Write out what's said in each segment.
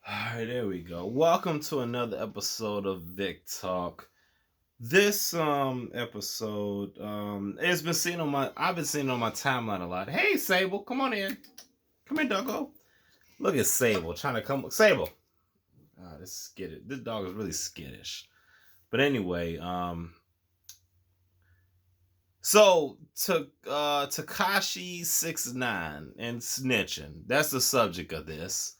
Alright, there we go. Welcome to another episode of Vic Talk. This episode it's been seen on my I've been seeing it on my timeline a lot. Hey Sable, come on in. Come here, doggo. Look at Sable trying to come Sable. This skittish. This dog is really skittish. But anyway, so to Takashi 69 and snitching. That's the subject of this.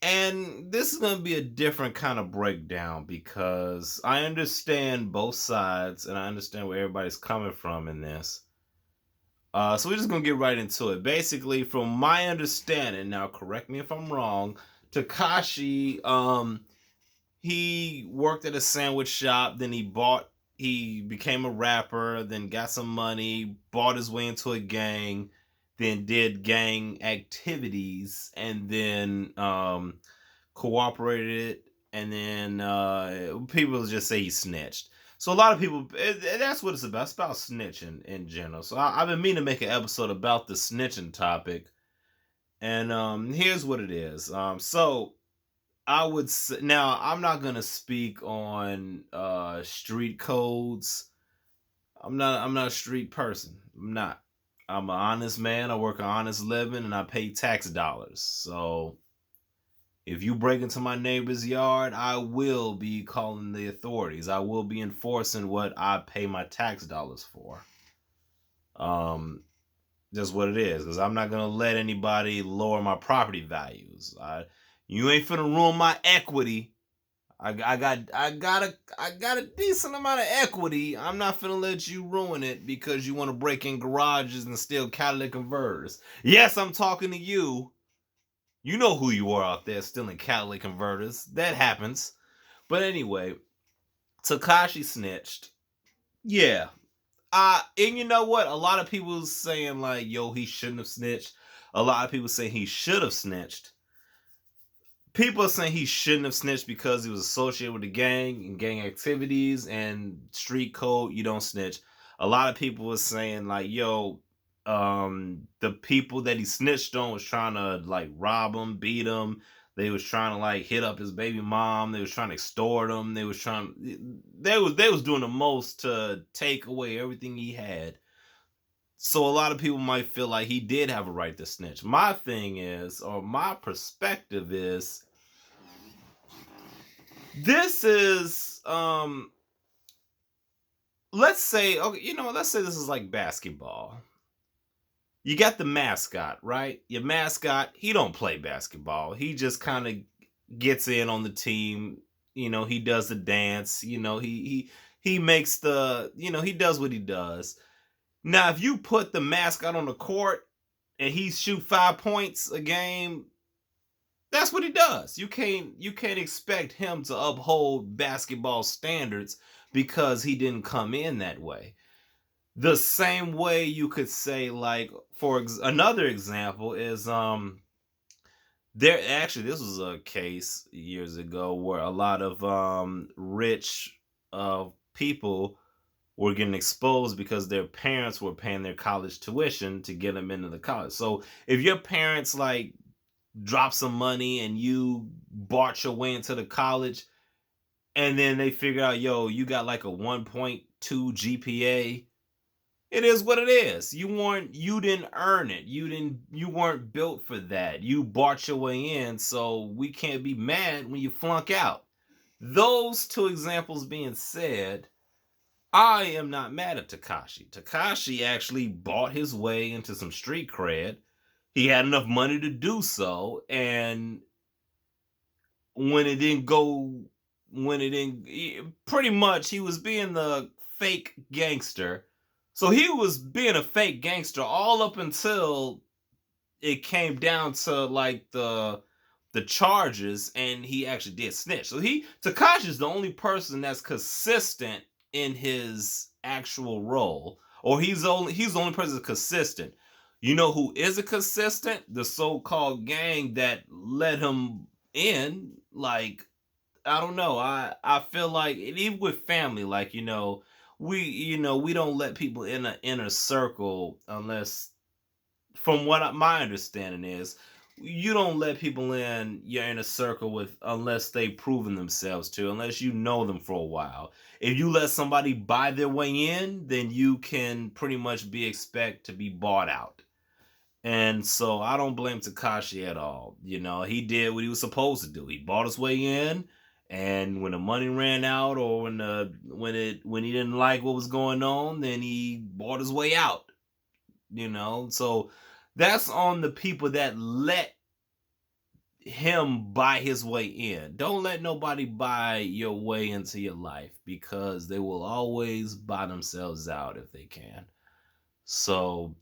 And this is going to be a different kind of breakdown because I understand both sides and I understand where everybody's coming from in this. So we're just going to get right into it. Basically, from my understanding, now correct me if I'm wrong, Takashi, he worked at a sandwich shop, then he became a rapper, then got some money, bought his way into a gang, then did gang activities, and then cooperated, and then people just say he snitched. So a lot of people, that's what it's about. It's about snitching in general. So I've been meaning to make an episode about the snitching topic, and here's what it is. So I would say, now I'm not gonna speak on street codes. I'm not a street person. I'm not. I'm an honest man. I work an honest living and I pay tax dollars. So if you break into my neighbor's yard, I will be calling the authorities. I will be enforcing what I pay my tax dollars for. Um, just what it is, because I'm not gonna let anybody lower my property values. You ain't finna ruin my equity. I got a decent amount of equity. I'm not finna let you ruin it because you want to break in garages and steal catalytic converters. Yes, I'm talking to you. You know who you are out there stealing catalytic converters. That happens. But anyway, Takashi snitched. Yeah. And you know what? A lot of people saying like, yo, he shouldn't have snitched. A lot of people say he should have snitched. People are saying he shouldn't have snitched because he was associated with the gang and gang activities and street code. You don't snitch. A lot of people were saying like, yo, the people that he snitched on was trying to like rob him, beat him. They was trying to like hit up his baby mom. They was trying to extort him. They was doing the most to take away everything he had. So a lot of people might feel like he did have a right to snitch. My thing is, or my perspective is, this is let's say, okay, let's say this is like basketball. You got the mascot, right? Your mascot, he don't play basketball. He just kind of gets in on the team. He does the dance. He makes he does what he does. Now, if you put the mascot on the court and he shoot 5 points a game, that's what he does. You can't expect him to uphold basketball standards because he didn't come in that way. The same way you could say, like, another example is there actually, this was a case years ago where a lot of rich people were getting exposed because their parents were paying their college tuition to get them into the college. So if your parents like drop some money and you bought your way into the college, and then they figure out, yo, you got like a 1.2 GPA. It is what it is. You didn't earn it. You weren't built for that. You bought your way in, so we can't be mad when you flunk out. Those two examples being said, I am not mad at Takashi. Takashi actually bought his way into some street cred. He had enough money to do so, and when it didn't go, when it didn't, pretty much he was being the fake gangster. So he was being a fake gangster all up until it came down to like the charges, and he actually did snitch. So Takashi is the only person that's consistent in his actual role, or he's the only person that's consistent. You know who is a consistent? The so-called gang that let him in. Like, I don't know. I feel like, even with family, like, we don't let people in an inner circle unless, from what my understanding is, you don't let people in your inner circle with unless they've proven themselves to, unless you know them for a while. If you let somebody buy their way in, then you can pretty much be expect to be bought out. And so I don't blame Takashi at all. You know, he did what he was supposed to do. He bought his way in, and when the money ran out, or when he didn't like what was going on, then he bought his way out. You know, so that's on the people that let him buy his way in. Don't let nobody buy your way into your life, because they will always buy themselves out if they can. So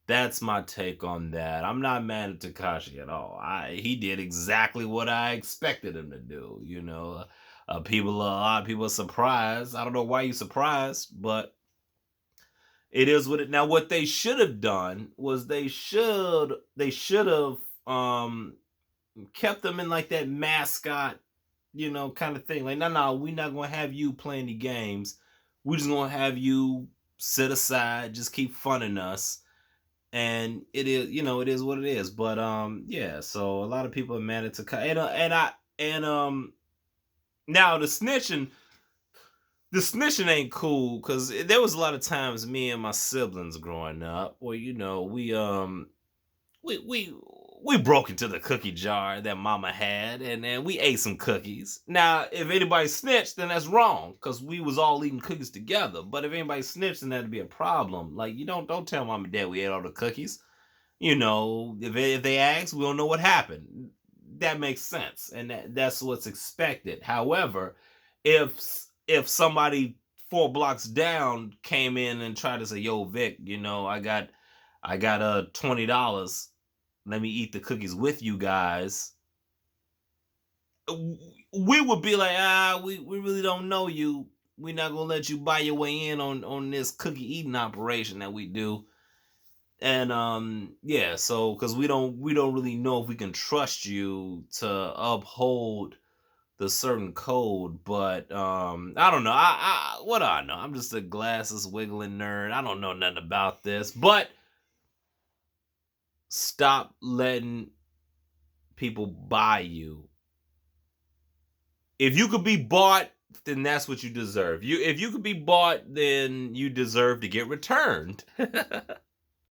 that's my take on that. I'm not mad at Takashi at all. He did exactly what I expected him to do. You know, a lot of people are surprised. I don't know why you surprised, but it is what it. Now, what they should have done was they should have kept them in like that mascot, kind of thing. Like, no, we're not gonna have you playing the games. We're just gonna have you sit aside, just keep funning us. And it is what it is. But yeah. So a lot of people are mad at Takai, and now the snitching ain't cool, because there was a lot of times me and my siblings growing up where we we broke into the cookie jar that mama had, and then we ate some cookies. Now, if anybody snitched, then that's wrong, because we was all eating cookies together. But if anybody snitched, then that'd be a problem. Like, you don't tell mom and dad we ate all the cookies. If they ask, we don't know what happened. That makes sense, and that's what's expected. However, if somebody 4 blocks down came in and tried to say, "Yo, Vic, I got $20. Let me eat the cookies with you guys," we would be like, we really don't know you. We're not gonna let you buy your way in on this cookie eating operation that we do. And yeah, so because we don't really know if we can trust you to uphold the certain code. But I don't know. What do I know? I'm just a glasses wiggling nerd. I don't know nothing about this. But stop letting people buy you. If you could be bought, then that's what you deserve. If you could be bought, then you deserve to get returned.